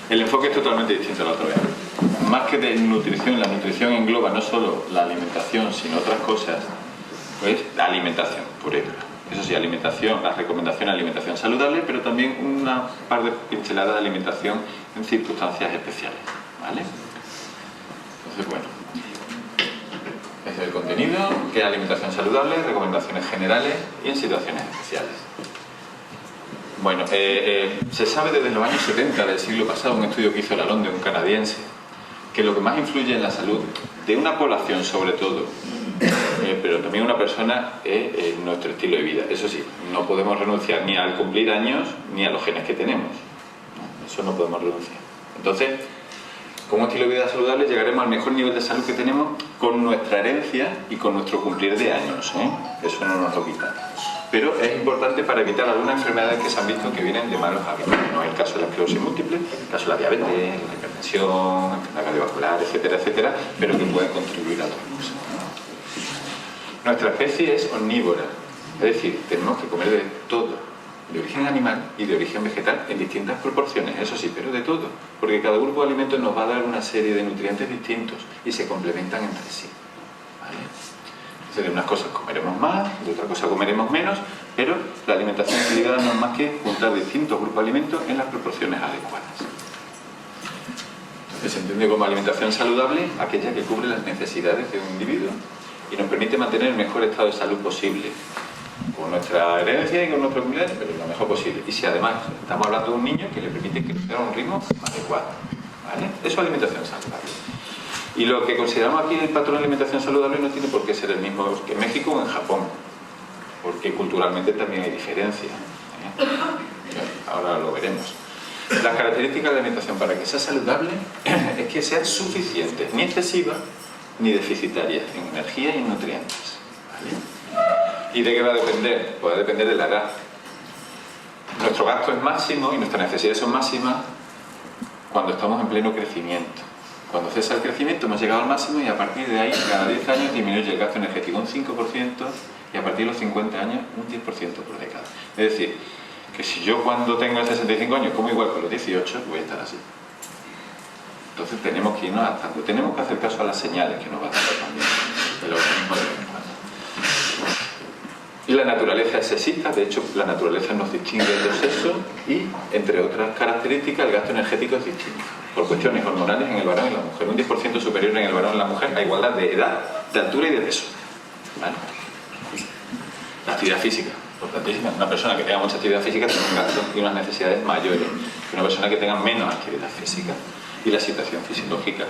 El enfoque es totalmente distinto a la otra vez. Más que de nutrición, la nutrición engloba no solo la alimentación, sino otras cosas, pues la alimentación pura y dura. Eso sí, alimentación, las recomendaciones de alimentación saludable, pero también una par de pinceladas de alimentación en circunstancias especiales, ¿vale? Entonces, bueno, ese es el contenido, que es alimentación saludable, recomendaciones generales y en situaciones especiales. Bueno, se sabe desde los años 70 del siglo pasado, un estudio que hizo Lalonde, un canadiense, que lo que más influye en la salud de una población sobre todo, pero también una persona, es nuestro estilo de vida. Eso sí, no podemos renunciar ni al cumplir años ni a los genes que tenemos. Eso no podemos renunciar. Entonces, con un estilo de vida saludable llegaremos al mejor nivel de salud que tenemos con nuestra herencia y con nuestro cumplir de años, ¿eh? Eso no nos lo quita. Pero es importante para evitar algunas enfermedades que se han visto que vienen de malos hábitos. No es el caso de la esclerosis múltiple, el caso de la diabetes, la hipertensión, la cardiovascular, etcétera, etcétera, pero que pueden contribuir a otras cosas. Nuestra especie es omnívora, es decir, tenemos que comer de todo, de origen animal y de origen vegetal en distintas proporciones, eso sí, pero de todo, porque cada grupo de alimentos nos va a dar una serie de nutrientes distintos y se complementan entre sí, ¿vale? Entonces, de unas cosas comeremos más, de otras cosas comeremos menos, pero la alimentación equilibrada no es más que juntar distintos grupos de alimentos en las proporciones adecuadas. Entonces se entiende como alimentación saludable aquella que cubre las necesidades de un individuo y nos permite mantener el mejor estado de salud posible, con nuestra herencia y con nuestro cumpleaños, pero lo mejor posible. Y si además estamos hablando de un niño que le permite crecer a un ritmo adecuado, ¿vale? Eso es alimentación saludable. Y lo que consideramos aquí el patrón de alimentación saludable no tiene por qué ser el mismo que en México o en Japón, porque culturalmente también hay diferencias, ¿eh? Ahora lo veremos. Las características de la alimentación para que sea saludable es que sea suficiente, ni excesiva ni deficitaria en energía y en nutrientes, ¿vale? ¿Y de qué va a depender? Pues va a depender de la edad. Nuestro gasto es máximo y nuestras necesidades son máximas cuando estamos en pleno crecimiento. Cuando cesa el crecimiento hemos llegado al máximo y a partir de ahí, cada 10 años disminuye el gasto energético un 5% y a partir de los 50 años un 10% por década. Es decir, que si yo cuando tenga 65 años como igual que los 18, voy a estar así. Entonces tenemos que irnos adaptando, tenemos que hacer caso a las señales que nos va a dar también el organismo de vez en cuando. Y la naturaleza es sexista, de hecho la naturaleza nos distingue de los sexos y, entre otras características, el gasto energético es distinto, por cuestiones hormonales en el varón y la mujer, un 10% superior en el varón y en la mujer a igualdad de edad, de altura y de peso, ¿vale? La actividad física, importantísima. Una persona que tenga mucha actividad física tiene un gasto y unas necesidades mayores que una persona que tenga menos actividad física. Y la situación fisiológica.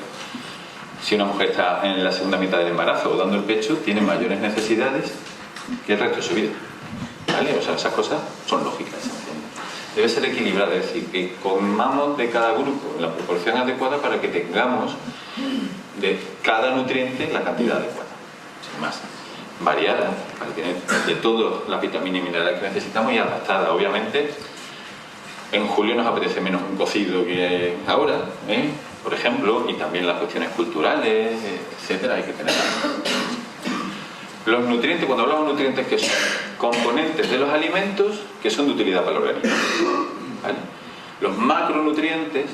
Si una mujer está en la segunda mitad del embarazo o dando el pecho, tiene mayores necesidades que el resto de su vida, ¿vale? O sea, esas cosas son lógicas, ¿entiendes? Debe ser equilibrada, es decir, que comamos de cada grupo en la proporción adecuada para que tengamos de cada nutriente la cantidad adecuada, sin más. Variada, para tener de todo la vitamina y minerales que necesitamos y adaptada, obviamente. En julio nos apetece menos un cocido que ahora, ¿eh? Por ejemplo, y también las cuestiones culturales, etcétera, hay que tenerlas. Los nutrientes, cuando hablamos de nutrientes, que son componentes de los alimentos que son de utilidad para el organismo, ¿vale? Los macronutrientes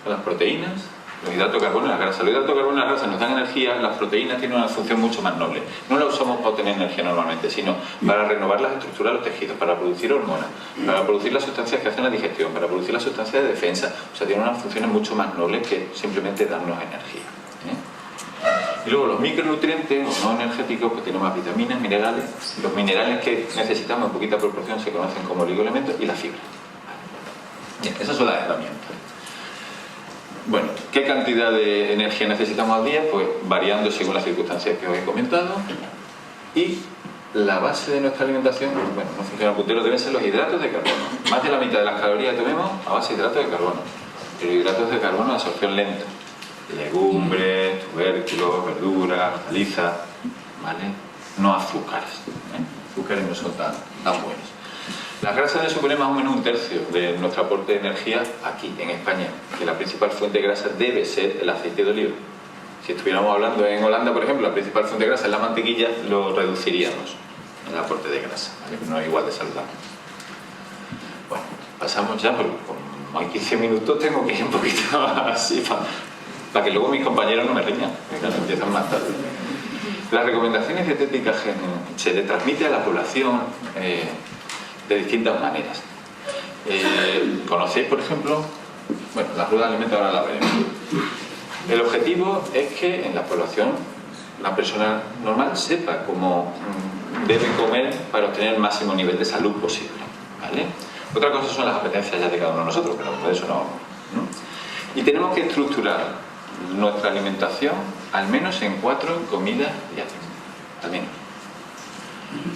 son las proteínas, los hidratos de carbono y las grasas. Los hidratos de carbono y las grasas nos dan energía, las proteínas tienen una función mucho más noble. No la usamos para obtener energía normalmente, sino para renovar las estructuras de los tejidos, para producir hormonas, para producir las sustancias que hacen la digestión, para producir las sustancias de defensa. O sea, tienen unas funciones mucho más nobles que simplemente darnos energía, ¿eh? Y luego los micronutrientes o no energéticos, pues tienen más vitaminas, minerales. Los minerales que necesitamos en poquita proporción se conocen como oligoelementos y la fibra. Bien, esas son las herramientas. Bueno, ¿qué cantidad de energía necesitamos al día? Pues variando según las circunstancias que os he comentado. Y la base de nuestra alimentación, bueno, no funciona puntero, deben ser los hidratos de carbono. Más de la mitad de las calorías que comemos a base de hidratos de carbono. Pero hidratos de carbono de absorción lenta. Legumbres, tubérculos, verduras, hortalizas, ¿vale? No azúcares, ¿eh? Azúcares no son tan buenos. Las grasas deben suponer más o menos un tercio de nuestro aporte de energía aquí, en España, que la principal fuente de grasa debe ser el aceite de oliva. Si estuviéramos hablando en Holanda, por ejemplo, la principal fuente de grasa es la mantequilla, lo reduciríamos, el aporte de grasa, ¿vale? No es igual de saludable. Bueno, pasamos ya por como hay 15 minutos tengo que ir un poquito así para que luego mis compañeros no me riñan, porque claro, empiezan más tarde. Las recomendaciones dietéticas se le transmite a la población de distintas maneras. ¿Conocéis, por ejemplo? Bueno, la rueda de alimento ahora la veremos. El objetivo es que en la población la persona normal sepa cómo debe comer para obtener el máximo nivel de salud posible, ¿vale? Otra cosa son las apetencias ya de cada uno de nosotros, pero de eso no vamos, ¿no? Y tenemos que estructurar nuestra alimentación al menos en 4 comidas diarias, al menos.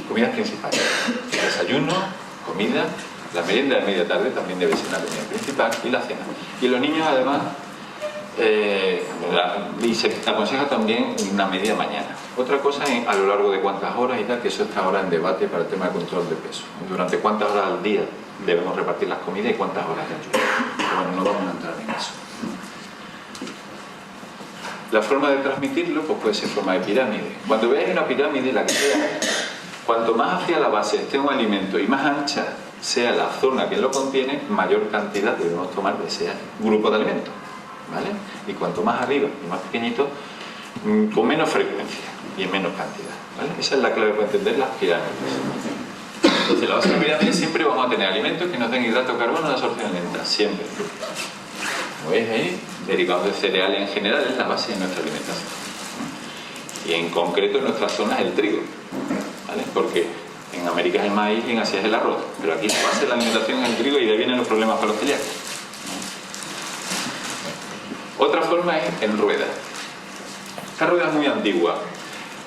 Comidas principales: el desayuno, comida, la merienda de media tarde también debe ser una comida principal, y la cena. Y los niños además, y se aconseja también una media mañana. Otra cosa es a lo largo de cuántas horas y tal, que eso está ahora en debate para el tema de control de peso. Durante cuántas horas al día debemos repartir las comidas y cuántas horas de ayuno. Pero bueno, no vamos a entrar en eso. La forma de transmitirlo pues puede ser forma de pirámide. Cuando veáis una pirámide, la que sea, cuanto más hacia la base esté un alimento y más ancha sea la zona que lo contiene, mayor cantidad debemos tomar de ese grupo de alimentos, ¿vale? Y cuanto más arriba y más pequeñito, con menos frecuencia y en menos cantidad, ¿vale? Esa es la clave para entender las pirámides. Entonces, en la base de la pirámide siempre vamos a tener alimentos que nos den hidrato de carbono de absorción lenta, siempre. Como veis ahí, derivados de cereales en general es la base de nuestra alimentación. Y en concreto en nuestra zona es el trigo, ¿vale? Porque en América es el maíz y en Asia es el arroz, pero aquí la base de la alimentación es el trigo y de ahí vienen los problemas para los celíacos. Otra forma es en rueda. Esta rueda es muy antigua.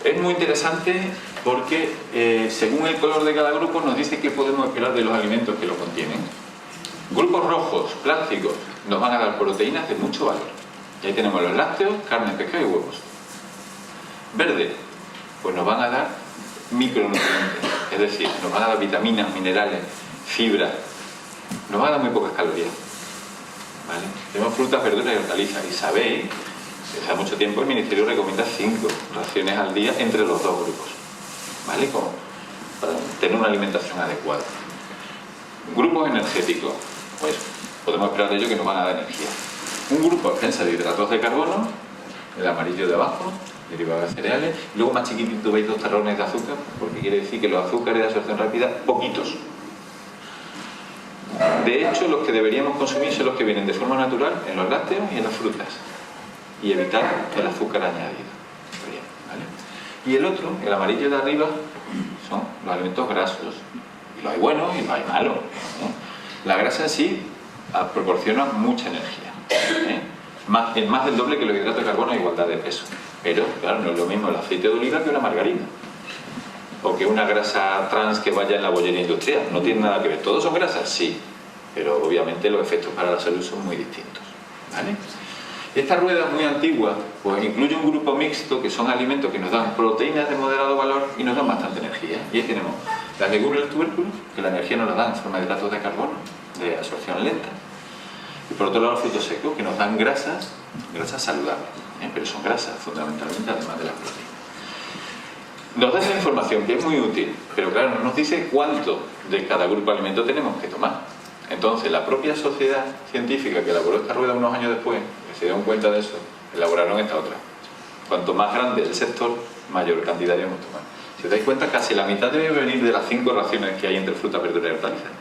Es muy interesante porque según el color de cada grupo nos dice qué podemos esperar de los alimentos que lo contienen. Grupos rojos, plásticos, nos van a dar proteínas de mucho valor. Y ahí tenemos los lácteos, carne, pescado y huevos. Verde, pues nos van a dar micronutrientes, es decir, nos van a dar vitaminas, minerales, fibra, nos van a dar muy pocas calorías, ¿vale? Tenemos frutas, verduras y hortalizas, y sabéis, desde hace mucho tiempo el Ministerio recomienda 5 raciones al día entre los dos grupos, ¿vale? Como para tener una alimentación adecuada. Grupos energéticos, pues podemos esperar de ellos que nos van a dar energía. Un grupo extensa de hidratos de carbono, el amarillo de abajo, derivados de cereales, y luego más chiquitito veis 2 terrones de azúcar, porque quiere decir que los azúcares de absorción rápida, poquitos. De hecho, los que deberíamos consumir son los que vienen de forma natural en los lácteos y en las frutas, y evitar el azúcar añadido. Bien, ¿vale? Y el otro, el amarillo de arriba, son los alimentos grasos, y los hay buenos y los hay malos, ¿eh? La grasa en sí proporciona mucha energía, ¿eh? más del doble que los hidratos de carbono a igualdad de peso. Pero, claro, no es lo mismo el aceite de oliva que una margarina. O que una grasa trans que vaya en la bollería industrial. No tiene nada que ver. ¿Todos son grasas? Sí. Pero obviamente los efectos para la salud son muy distintos, ¿vale? Esta rueda muy antigua, pues incluye un grupo mixto que son alimentos que nos dan proteínas de moderado valor y nos dan bastante energía. Y ahí tenemos las legumbres y los tubérculos, que la energía nos la dan en forma de hidratos de carbono, de absorción lenta. Y por otro lado los frutos secos, que nos dan grasas saludables, ¿eh? Pero son grasas fundamentalmente, además de las proteínas. Nos da esa información que es muy útil, pero claro, no nos dice cuánto de cada grupo de alimentos tenemos que tomar. Entonces la propia sociedad científica que elaboró esta rueda unos años después, que se dieron cuenta de eso, elaboraron esta otra. Cuanto más grande el sector, mayor cantidad debemos tomar. Si os dais cuenta, casi la mitad debe venir de las 5 raciones que hay entre fruta, verdura y hortalizas.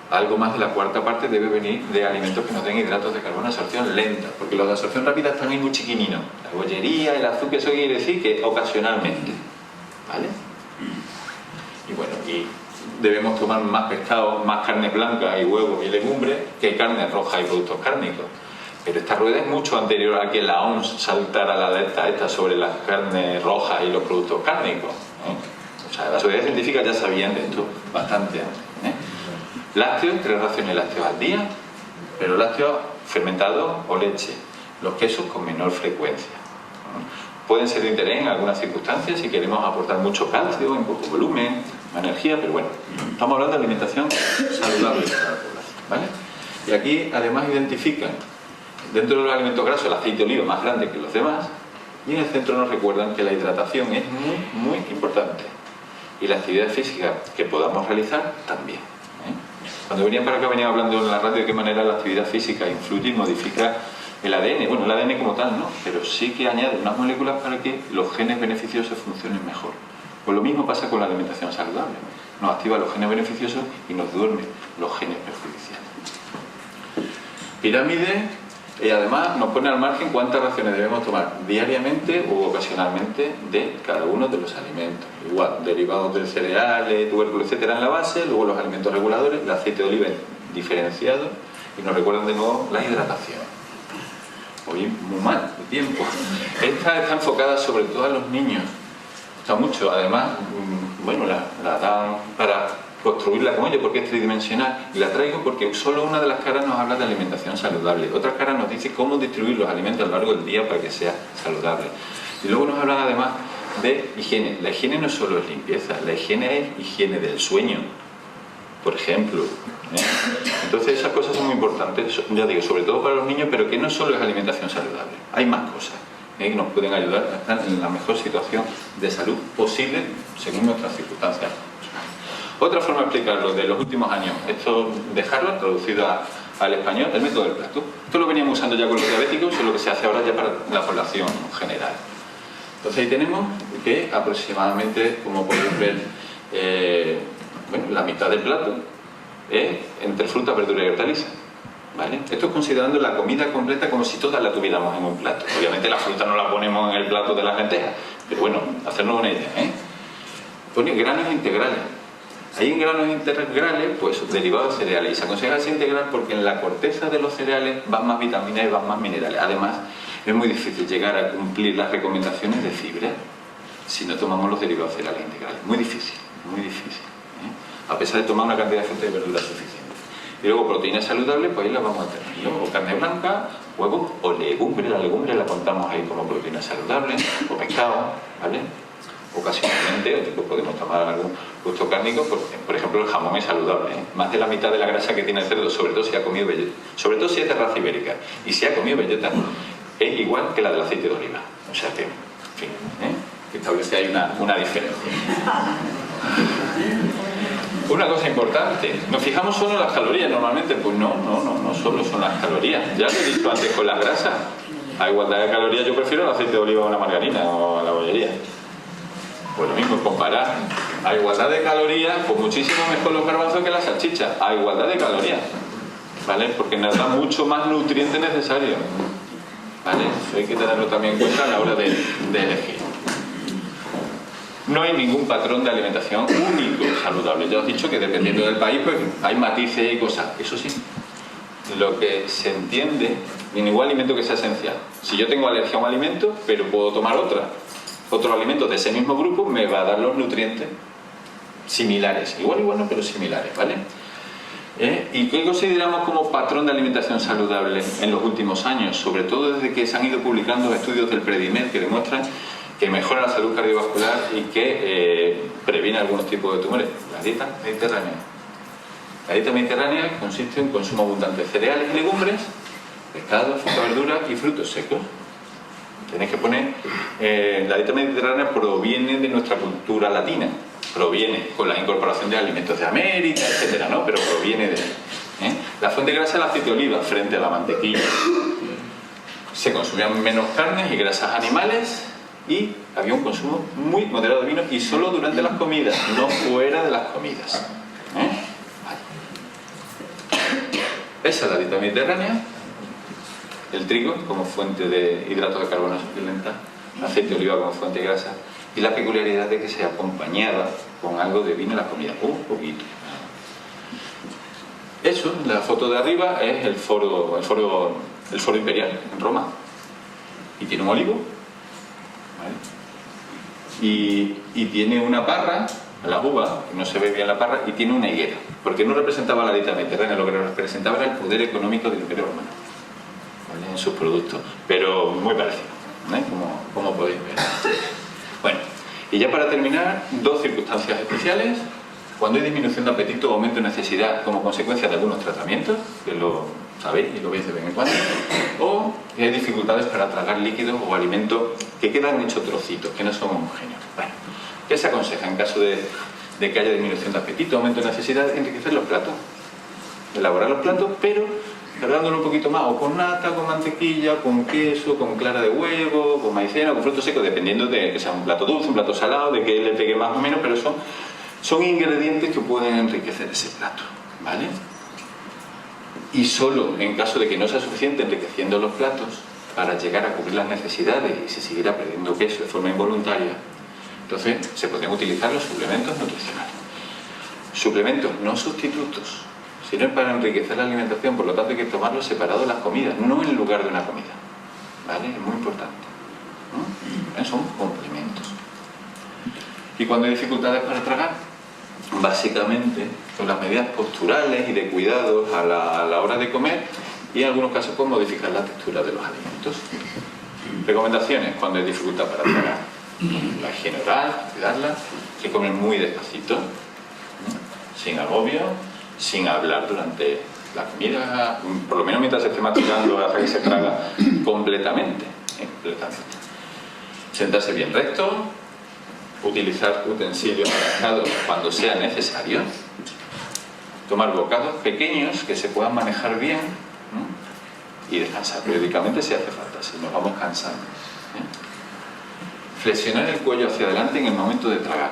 Algo más de la cuarta parte debe venir de alimentos que nos den hidratos de carbono de absorción lenta, porque los de absorción rápida están ahí muy chiquininos. La bollería, el azúcar, eso quiere decir que ocasionalmente, ¿vale? Y bueno, y debemos tomar más pescado, más carne blanca y huevos y legumbres que carne roja y productos cárnicos. Pero esta rueda es mucho anterior a que la OMS saltara la alerta esta sobre las carnes rojas y los productos cárnicos, ¿eh? O sea, la sociedad científica ya sabían de esto bastante antes, ¿eh? Lácteos, 3 raciones lácteos al día, pero lácteos fermentados o leche. Los quesos con menor frecuencia. Pueden ser de interés en algunas circunstancias si queremos aportar mucho calcio en poco volumen, energía, pero bueno, estamos hablando de alimentación saludable para la población, ¿vale? Y aquí además identifican dentro de los alimentos grasos el aceite de oliva más grande que los demás, y en el centro nos recuerdan que la hidratación es muy, muy importante, y la actividad física que podamos realizar también, ¿eh? Cuando venía para acá venía hablando en la radio de qué manera la actividad física influye y modifica el ADN. Bueno, el ADN como tal no, pero sí que añade unas moléculas para que los genes beneficiosos funcionen mejor. Pues lo mismo pasa con la alimentación saludable. Nos activa los genes beneficiosos y nos duerme los genes perjudiciales. Pirámide, y además nos pone al margen cuántas raciones debemos tomar diariamente u ocasionalmente de cada uno de los alimentos. Igual, derivados de cereales, tubérculos, etcétera, en la base, luego los alimentos reguladores, el aceite de oliva diferenciado, y nos recuerdan de nuevo la hidratación. Hoy muy mal de tiempo. Esta está enfocada sobre todo a los niños. Gusta mucho, además, bueno, la dan para construirla con ello porque es tridimensional, y la traigo porque solo una de las caras nos habla de alimentación saludable, otra cara nos dice cómo distribuir los alimentos a lo largo del día para que sea saludable, y luego nos hablan además de higiene. La higiene no solo es limpieza, la higiene es higiene del sueño, por ejemplo, Entonces esas cosas son muy importantes, ya digo, sobre todo para los niños, pero que no solo es alimentación saludable, hay más cosas que nos pueden ayudar a estar en la mejor situación de salud posible según nuestras circunstancias. Otra forma de explicarlo de los últimos años, esto de Harvard, traducido al español, el método del plato. Esto lo veníamos usando ya con los diabéticos, es lo que se hace ahora ya para la población general. Entonces ahí tenemos que aproximadamente, como podéis ver, bueno, la mitad del plato es entre fruta, verdura y hortaliza, ¿vale? Esto es considerando la comida completa como si todas la tuviéramos en un plato. Obviamente la fruta no la ponemos en el plato de las lentejas, pero bueno, hacernos una idea, Pone granos integrales. Hay en granos integrales, pues derivados de cereales, y se aconseja ese integral porque en la corteza de los cereales van más vitaminas y van más minerales. Además, es muy difícil llegar a cumplir las recomendaciones de fibra si no tomamos los derivados cereales integrales. Muy difícil, a pesar de tomar una cantidad de fruta y verdura suficiente. Y luego proteínas saludables, pues ahí las vamos a tener. Luego carne blanca, huevos o legumbre. La legumbre la contamos ahí como proteína saludable, o pescado, ¿vale? Ocasionalmente, podemos tomar algún gusto cárnico, por ejemplo el jamón es saludable, más de la mitad de la grasa que tiene el cerdo, sobre todo si ha comido bellota, sobre todo si es de raza ibérica, y si ha comido bellota, es igual que la del aceite de oliva, o sea que, en fin, que establece ahí una diferencia. Una cosa importante, ¿nos fijamos solo en las calorías normalmente? Pues no solo son las calorías, ya lo he dicho antes con las grasas, a igualdad de calorías yo prefiero el aceite de oliva o la margarina o la bollería. Pues lo mismo, comparar a igualdad de calorías, pues muchísimo mejor los garbanzos que las salchichas, a igualdad de calorías, ¿vale? Porque nos da mucho más nutrientes necesarios, ¿vale? Eso hay que tenerlo también en cuenta a la hora de elegir. No hay ningún patrón de alimentación único saludable. Ya os he dicho que dependiendo del país, pues hay matices y cosas. Eso sí, lo que se entiende, en ningún alimento que sea esencial. Si yo tengo alergia a un alimento, pero puedo tomar otro alimento de ese mismo grupo, me va a dar los nutrientes similares, igual no, pero similares, ¿vale? ¿Y qué consideramos como patrón de alimentación saludable en los últimos años? Sobre todo desde que se han ido publicando estudios del Predimed que demuestran que mejora la salud cardiovascular y que previene algunos tipos de tumores. La dieta mediterránea. La dieta mediterránea consiste en consumo abundante de cereales y legumbres, pescado, fruta, verdura y frutos secos. Tenéis que poner, la dieta mediterránea proviene de nuestra cultura latina, proviene con la incorporación de alimentos de América, etcétera, ¿no? Pero proviene de la fuente de grasa es el aceite de oliva frente a la mantequilla. Se consumían menos carnes y grasas animales y había un consumo muy moderado de vino y solo durante las comidas, no fuera de las comidas. Vale. Esa es la dieta mediterránea. El trigo como fuente de hidratos de carbono suculenta, aceite de oliva como fuente de grasa, y la peculiaridad de que sea acompañada con algo de vino en la comida, un poquito. Eso, la foto de arriba es el foro imperial en Roma, y tiene un olivo, ¿vale? y tiene una parra, la uva, no se ve bien la parra, y tiene una higuera, porque no representaba la dieta mediterránea, lo que representaba era el poder económico del Imperio Romano en sus productos, pero muy parecido, como podéis ver. Bueno, y ya para terminar, dos circunstancias especiales: cuando hay disminución de apetito o aumento de necesidad como consecuencia de algunos tratamientos, que lo sabéis y lo veis de vez en cuando, o que hay dificultades para tragar líquidos o alimentos que quedan hechos trocitos, que no son homogéneos. Bueno, ¿qué se aconseja en caso de que haya disminución de apetito o aumento de necesidad? Enriquecer los platos. elaborar los platos, pero cargándolo un poquito más, o con nata, con mantequilla, con queso, con clara de huevo, con maicena, con frutos secos, dependiendo de que sea un plato dulce, un plato salado, de que le pegue más o menos, pero son ingredientes que pueden enriquecer ese plato, ¿vale? Y solo en caso de que no sea suficiente enriqueciendo los platos para llegar a cubrir las necesidades y se siguiera perdiendo queso de forma involuntaria, entonces se podrían utilizar los suplementos nutricionales. Suplementos, no sustitutos, sino para enriquecer la alimentación, por lo tanto hay que tomarlos separados de las comidas, no en lugar de una comida, ¿vale? Es muy importante, ¿no? Son complementos. Y cuando hay dificultades para tragar, básicamente con las medidas posturales y de cuidados a la hora de comer, y en algunos casos pues modificar la textura de los alimentos. Recomendaciones cuando hay dificultad para tragar: la higiene oral, cuidarla, que comen muy despacito, sin agobio, sin hablar durante la comida, por lo menos mientras se esté masticando hasta que se traga completamente. Sentarse bien recto, utilizar utensilios adaptados cuando sea necesario, tomar bocados pequeños que se puedan manejar bien, y descansar periódicamente si hace falta, si nos vamos cansando. Flexionar el cuello hacia adelante en el momento de tragar.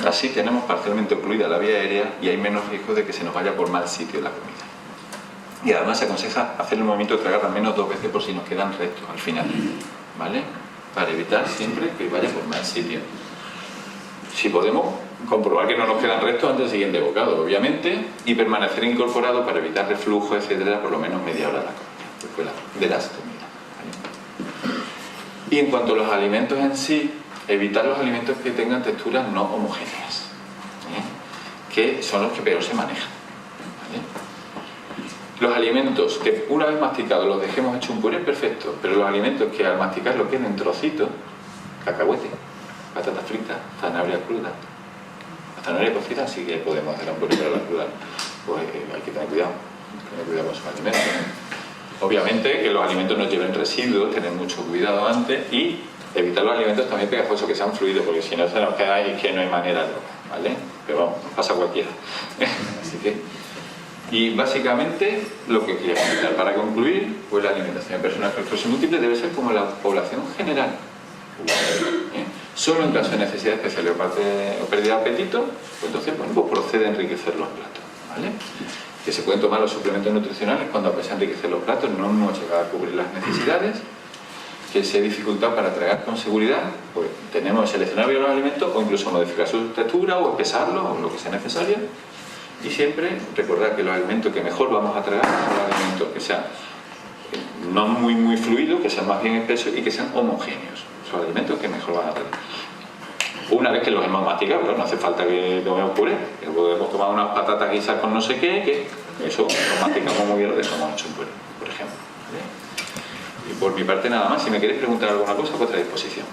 Así tenemos parcialmente ocluida la vía aérea y hay menos riesgo de que se nos vaya por mal sitio la comida. Y además se aconseja hacer el movimiento de tragar al menos 2 veces por si nos quedan restos al final, ¿vale? Para evitar siempre que vaya por mal sitio. Si podemos, comprobar que no nos quedan restos antes del siguiente bocado, obviamente, y permanecer incorporado para evitar reflujo, etcétera, por lo menos media hora después de las comidas, ¿vale? Y en cuanto a los alimentos en sí, evitar los alimentos que tengan texturas no homogéneas, que son los que peor se manejan, ¿vale? Los alimentos que una vez masticados los dejemos hecho un puré, perfecto, pero los alimentos que al masticarlo queden trocitos, cacahuete, patatas fritas, zanahoria cruda, la zanahoria cocida sí que podemos hacer un puré, pero la cruda pues hay que tener cuidado con sus alimentos. Obviamente que los alimentos no lleven residuos, tener mucho cuidado antes, y evitar los alimentos también pegajosos, que sean fluidos, porque si no se nos queda ahí que no hay manera de, ¿vale? Pero vamos, pasa cualquiera. Así que, y básicamente lo que quería comentar para concluir, pues la alimentación de personas con esclerosis múltiple debe ser como la población general. Solo en caso de necesidad especial o pérdida de apetito, pues entonces pues procede a enriquecer los platos, ¿vale? Que se pueden tomar los suplementos nutricionales cuando, a pesar de enriquecer los platos, no hemos llegado a cubrir las necesidades. Que si hay dificultad para tragar con seguridad, pues tenemos que seleccionar bien los alimentos o incluso modificar su textura o espesarlos o lo que sea necesario. Y siempre recordar que los alimentos que mejor vamos a tragar son los alimentos que sean no muy fluidos, que sean más bien espesos y que sean homogéneos. Son los alimentos que mejor van a tragar. Una vez que los hemos masticado, pero no hace falta que tomemos puré, que podemos tomar unas patatas guisadas con no sé qué, que eso lo masticamos muy bien, lo dejamos hecho un puré, por ejemplo, ¿vale? Y por mi parte nada más. Si me queréis preguntar alguna cosa, a vuestra disposición.